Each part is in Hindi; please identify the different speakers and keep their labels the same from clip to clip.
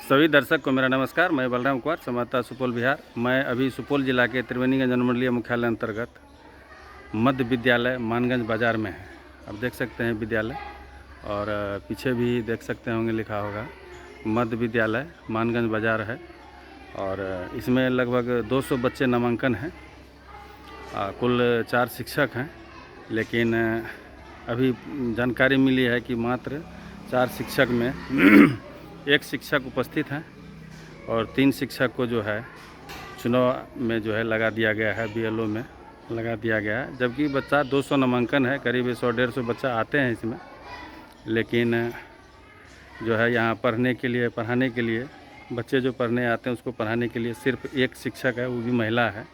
Speaker 1: सभी दर्शक को मेरा नमस्कार। मैं बलराम कुमार, संवाददाता सुपौल बिहार। मैं अभी सुपौल जिला के त्रिवेणीगंज अनुमंडलीय मुख्यालय अंतर्गत मध्य विद्यालय मानगंज बाज़ार में है। आप देख सकते हैं विद्यालय, और पीछे भी देख सकते होंगे लिखा होगा मध्य विद्यालय मानगंज बाज़ार है। और इसमें लगभग 200 बच्चे नामांकन हैं। कुल 4 शिक्षक हैं, लेकिन अभी जानकारी मिली है कि मात्र 4 शिक्षक में एक शिक्षक उपस्थित हैं और 3 शिक्षक को जो है चुनाव में जो है लगा दिया गया है, बीएलओ में लगा दिया गया है। जबकि बच्चा 200 नामांकन है, करीब 100-150 बच्चा आते हैं इसमें, लेकिन जो है यहाँ पढ़ाने के लिए बच्चे जो पढ़ने आते हैं उसको पढ़ाने के लिए सिर्फ एक शिक्षक है, वो भी महिला है।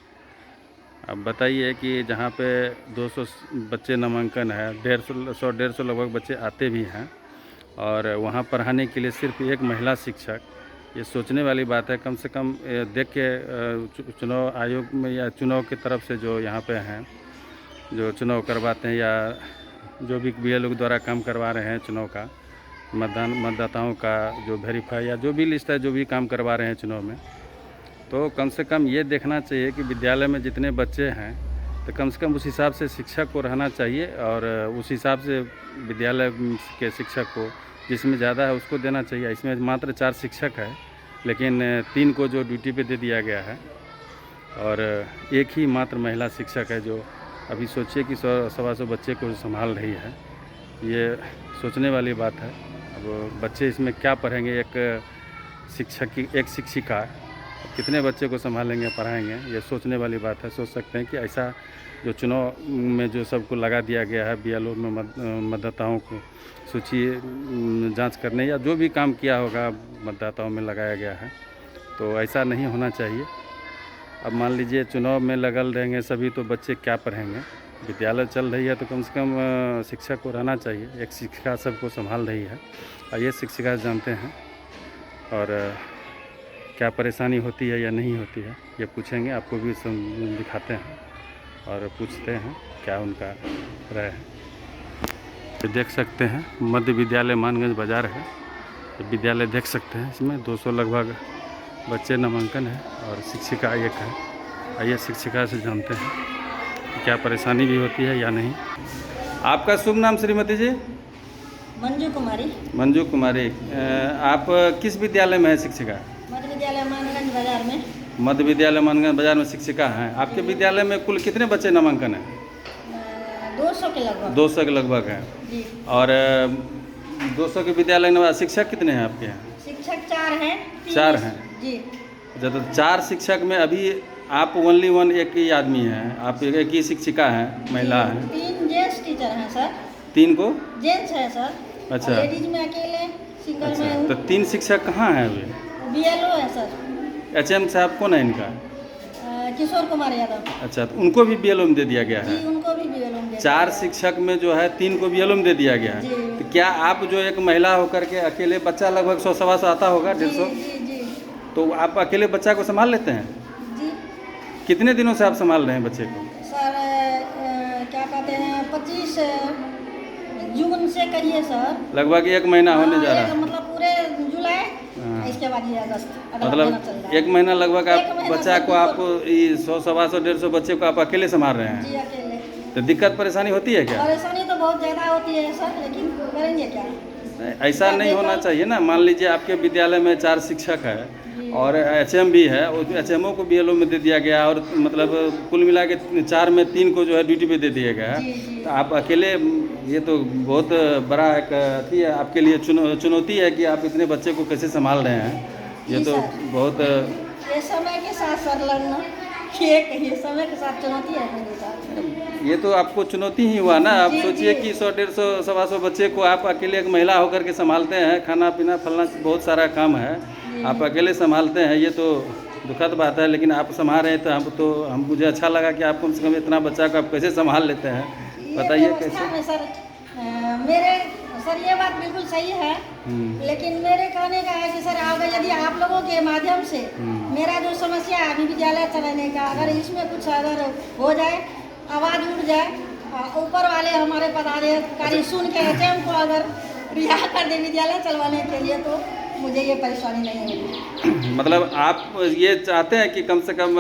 Speaker 1: अब बताइए कि जहाँ पे 200 बच्चे नामांकन है, 150 लगभग बच्चे आते भी हैं, और वहाँ पढ़ाने के लिए सिर्फ एक महिला शिक्षक, ये सोचने वाली बात है। कम से कम देख के चुनाव आयोग में या चुनाव की तरफ से जो यहाँ पे हैं, जो चुनाव करवाते हैं या जो भी बीएलओ के द्वारा काम करवा रहे हैं चुनाव का, मतदाताओं का जो वेरीफाई या जो भी लिस्ट है, जो भी काम करवा रहे हैं चुनाव में, तो कम से कम ये देखना चाहिए कि विद्यालय में जितने बच्चे हैं तो कम से कम उस हिसाब से शिक्षक को रहना चाहिए, और उस हिसाब से विद्यालय के शिक्षक को जिसमें ज़्यादा है उसको देना चाहिए। इसमें मात्र 4 शिक्षक है, लेकिन 3 को जो ड्यूटी पे दे दिया गया है, और एक ही मात्र महिला शिक्षक है जो अभी सोचिए कि 100-125 बच्चे को संभाल रही है। ये सोचने वाली बात है। अब बच्चे इसमें क्या पढ़ेंगे, एक शिक्षिका कितने बच्चे को संभालेंगे, पढ़ाएंगे, ये सोचने वाली बात है। सोच सकते हैं कि ऐसा जो चुनाव में जो सबको लगा दिया गया है, बीएलओ में मतदाताओं को सूची जांच करने या जो भी काम किया होगा मतदाताओं में लगाया गया है, तो ऐसा नहीं होना चाहिए। अब मान लीजिए चुनाव में लगल रहेंगे सभी, तो बच्चे क्या पढ़ेंगे। विद्यालय चल रही है तो कम से कम शिक्षक को रहना चाहिए। एक शिक्षिका सबको संभाल रही है, और ये शिक्षिका जानते हैं और क्या परेशानी होती है या नहीं होती है, ये पूछेंगे। आपको भी दिखाते हैं और पूछते हैं क्या उनका राय है। तो देख सकते हैं मध्य विद्यालय मानगंज बाज़ार है। तो विद्यालय देख सकते हैं, इसमें 200 लगभग बच्चे नामांकन है और शिक्षिका एक है। आइए शिक्षिका से जानते हैं क्या परेशानी भी होती है या नहीं। आपका शुभ नाम श्रीमती जी?
Speaker 2: मंजू कुमारी।
Speaker 1: मंजू कुमारी। आप किस विद्यालय में है शिक्षिका?
Speaker 2: मध्य विद्यालय मानगंज बाजार में।
Speaker 1: मध्य विद्यालय मानगंज बाजार में शिक्षिका हैं। आपके विद्यालय में कुल कितने बच्चे नामांकन हैं?
Speaker 2: 200 के लगभग।
Speaker 1: 200 के लगभग हैं
Speaker 2: जी।
Speaker 1: और 200 के विद्यालय में शिक्षक कितने हैं आपके यहाँ?
Speaker 2: शिक्षक 4 हैं।
Speaker 1: 4 हैं
Speaker 2: जी।
Speaker 1: अच्छा, तो 4 शिक्षक में अभी आप ओनली वन एक ही आदमी हैं, आप एक ही शिक्षिका हैं, महिला हैं।
Speaker 2: 3 जेंट्स टीचर हैं सर।
Speaker 1: 3 को
Speaker 2: जेंट्स हैं सर।
Speaker 1: अच्छा।
Speaker 2: लेडीज में अकेले सिंगल
Speaker 1: अच्छा,
Speaker 2: में।
Speaker 1: तो 3 शिक्षक कहाँ हैं अभी?
Speaker 2: बीएलओ है सर।
Speaker 1: एचएम साहब कौन है इनका?
Speaker 2: किशोर कुमार यादव।
Speaker 1: अच्छा, तो उनको भी बीएलओ में दे दिया गया है?
Speaker 2: जी, उनको भी बीएलओ में।
Speaker 1: 4 शिक्षक में जो है 3 को बीएलओ में दे दिया गया है। तो क्या आप जो एक महिला होकर के अकेले, बच्चा लगभग 100-125 आता होगा, 150,
Speaker 2: जी,
Speaker 1: तो आप अकेले बच्चा को संभाल लेते हैं?
Speaker 2: जी।
Speaker 1: कितने दिनों से आप संभाल रहे हैं बच्चे को?
Speaker 2: सर क्या कहते हैं, 25 जून से करिए सर।
Speaker 1: लगभग 1 महीना होने जा रहा है।
Speaker 2: मतलब पूरे जुलाई, इसके बाद ये अगस्त,
Speaker 1: मतलब 1 महीना लगभग आप बच्चा को, आप 100-125 बच्चे को आप अकेले संभाल रहे हैं?
Speaker 2: जी, अकेले।
Speaker 1: तो दिक्कत परेशानी होती है क्या?
Speaker 2: परेशानी तो बहुत ज़्यादा होती है सर, लेकिन करेंगे क्या?
Speaker 1: ऐसा नहीं होना चाहिए ना। मान लीजिए आपके विद्यालय में 4 शिक्षक है और एचएम भी है, और एचएमओ को बीएलओ में दे दिया गया, और मतलब कुल मिला के 4 में 3 को जो है ड्यूटी पे दे दिया गया है। तो आप अकेले, ये तो बहुत बड़ा एक अथी है आपके लिए, चुनौती है कि आप इतने बच्चे को कैसे संभाल रहे हैं। ये तो बहुत,
Speaker 2: ये समय के साथ सर लड़ना, ये समय के साथ चुनौती है मेरे साथ।
Speaker 1: ये तो आपको चुनौती ही हुआ ना। आप सोचिए कि 100-150 125 बच्चे को आप अकेले एक महिला होकर के संभालते हैं, खाना पीना फलना बहुत सारा काम है, आप अकेले संभालते हैं। ये तो दुखद बात है, लेकिन आप संभाल रहे हैं तो मुझे अच्छा लगा कि आप कम से कम इतना बच्चा को आप कैसे संभाल लेते हैं, बताइए कैसे?
Speaker 2: सर मेरे सर ये बात बिल्कुल सही है, लेकिन मेरे कहने का है कि सर अगर यदि आप लोगों के माध्यम से मेरा जो समस्या है अभी विद्यालय चलाने का, अगर इसमें कुछ अगर हो जाए, आवाज़ उठ जाए, ऊपर वाले हमारे पदाधिकारी सुन के एचएम को अगर रिहा कर दे विद्यालय चलवाने के लिए, तो मुझे ये परेशानी नहीं होगी।
Speaker 1: मतलब आप ये चाहते हैं कि कम से कम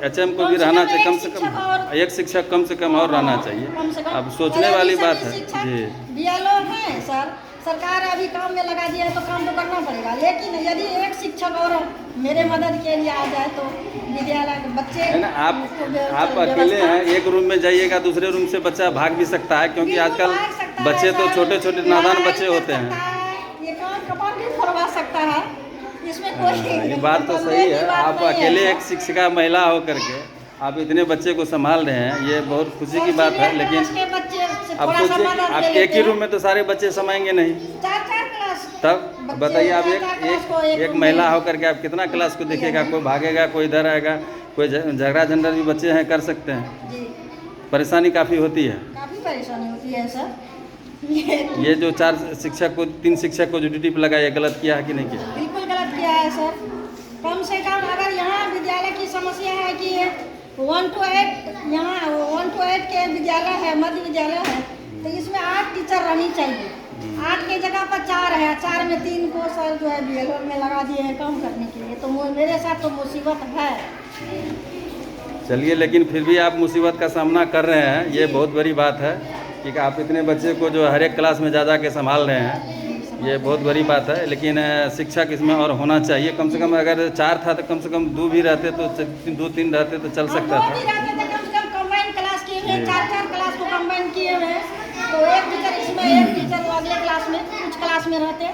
Speaker 1: एचएम को भी रहना चाहिए, कम से कम एक शिक्षक कम से कम और रहना चाहिए।
Speaker 2: कम से कम
Speaker 1: अब सोचने वाली बात है
Speaker 2: शिक्षक
Speaker 1: जी।
Speaker 2: बीएलओ हैं सर, सरकार अभी काम में लगा दिया है तो काम तो करना पड़ेगा, लेकिन यदि एक शिक्षक और मेरे मदद के लिए आ जाए तो विद्यालय के बच्चे
Speaker 1: है ना। आप अकेले हैं, एक रूम में जाइएगा, दूसरे रूम से बच्चा भाग भी सकता है, क्योंकि आजकल बच्चे तो छोटे छोटे नादान बच्चे होते हैं।
Speaker 2: ये कपाल भी फोड़वा सकता है, इसमें कोई
Speaker 1: ये बात तो सही है। आप अकेले एक शिक्षिका महिला हो करके आप इतने बच्चे को संभाल रहे हैं, ये बहुत खुशी की बात है। लेकिन अब सोचिए आप एक ही रूम में तो सारे बच्चे समाएंगे नहीं,
Speaker 2: 4 क्लास,
Speaker 1: तब बताइए आप एक महिला होकर के आप कितना क्लास को देखिएगा। कोई भागेगा, कोई इधर आएगा, कोई झगड़ा झंडा भी बच्चे हैं कर सकते हैं।
Speaker 2: जी,
Speaker 1: परेशानी काफ़ी होती है।
Speaker 2: काफ़ी परेशानी होती है सर।
Speaker 1: ये जो 4 शिक्षक को 3 शिक्षक को जो ड्यूटी पर लगाया, गलत किया है कि नहीं किया?
Speaker 2: बिल्कुल गलत किया है सर। कम से कम अगर यहाँ विद्यालय की समस्या है कि 1 to 8 यहाँ 1 to 8 के विद्यालय है, मध्य विद्यालय है, तो इसमें 8 टीचर रहनी चाहिए। 8 के जगह पर 4 है, 4 में 3 को सर जो है बीएलओ में लगा दिए हैं काम करने के लिए, तो मेरे साथ तो मुसीबत है।
Speaker 1: चलिए, लेकिन फिर भी आप मुसीबत का सामना कर रहे हैं, ये बहुत बड़ी बात है कि आप इतने बच्चे को जो हर एक क्लास में जा के संभाल रहे हैं, ये बहुत बड़ी बात है। लेकिन शिक्षक इसमें और होना चाहिए, कम से कम अगर 4 था तो कम से कम 2 भी रहते तो 2-3 रहते तो चल सकता था।
Speaker 2: 2 भी रहते थे, कम से कम कंबाइन क्लास किए हुए, 4 क्लास को कंबाइन किए हुए, तो एक टीचर इसमें, एक टीचर अगले क्लास में, कुछ क्लास में रहते।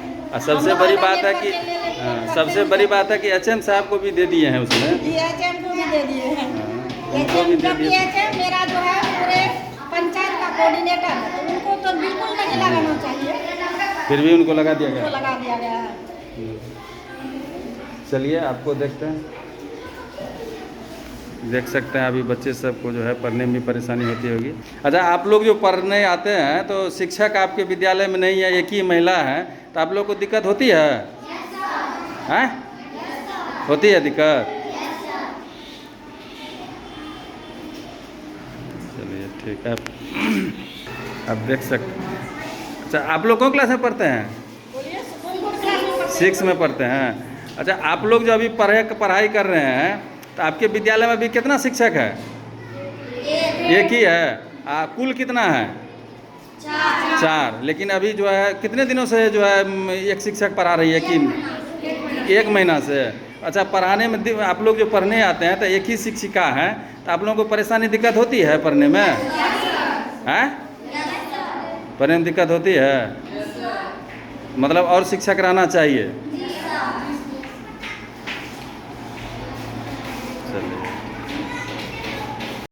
Speaker 1: सबसे बड़ी बात है कि सबसे बड़ी बात है कि एचएम साहब को भी दे दिए हैं उसमें।
Speaker 2: एचएम को भी दे दिए हैं। एचएम मेरा जो है पूरे पंचायत का कोऑर्डिनेटर है, तो उनको तो बिल्कुल नहीं लगाना चाहिए,
Speaker 1: फिर भी उनको लगा दिया गया।
Speaker 2: उनको लगा दिया गया है।
Speaker 1: चलिए आपको देखते हैं, देख सकते हैं अभी बच्चे सबको जो है पढ़ने में परेशानी होती होगी। अच्छा, आप लोग जो पढ़ने आते हैं तो शिक्षक आपके विद्यालय में नहीं है, एक ही महिला है, तो आप लोग को दिक्कत होती है? हैं? होती है दिक्कत? चलिए ठीक है, आप देख सकते। अच्छा, आप लोग कौन क्लास में पढ़ते हैं? 6 में पढ़ते हैं। अच्छा, आप लोग जो अभी पढ़ाई कर रहे हैं तो आपके विद्यालय में अभी कितना शिक्षक है? एक ही है। कुल कितना है? 4। लेकिन अभी जो है कितने दिनों से जो है एक शिक्षक पढ़ा रही है कि 1 महीना से? अच्छा, पढ़ाने में आप लोग जो पढ़ने आते हैं तो एक ही शिक्षिका है, तो आप लोगों को परेशानी दिक्कत होती है पढ़ने में? हैं? पढ़ने में दिक्कत होती है? मतलब और शिक्षक रहना चाहिए। चलिए।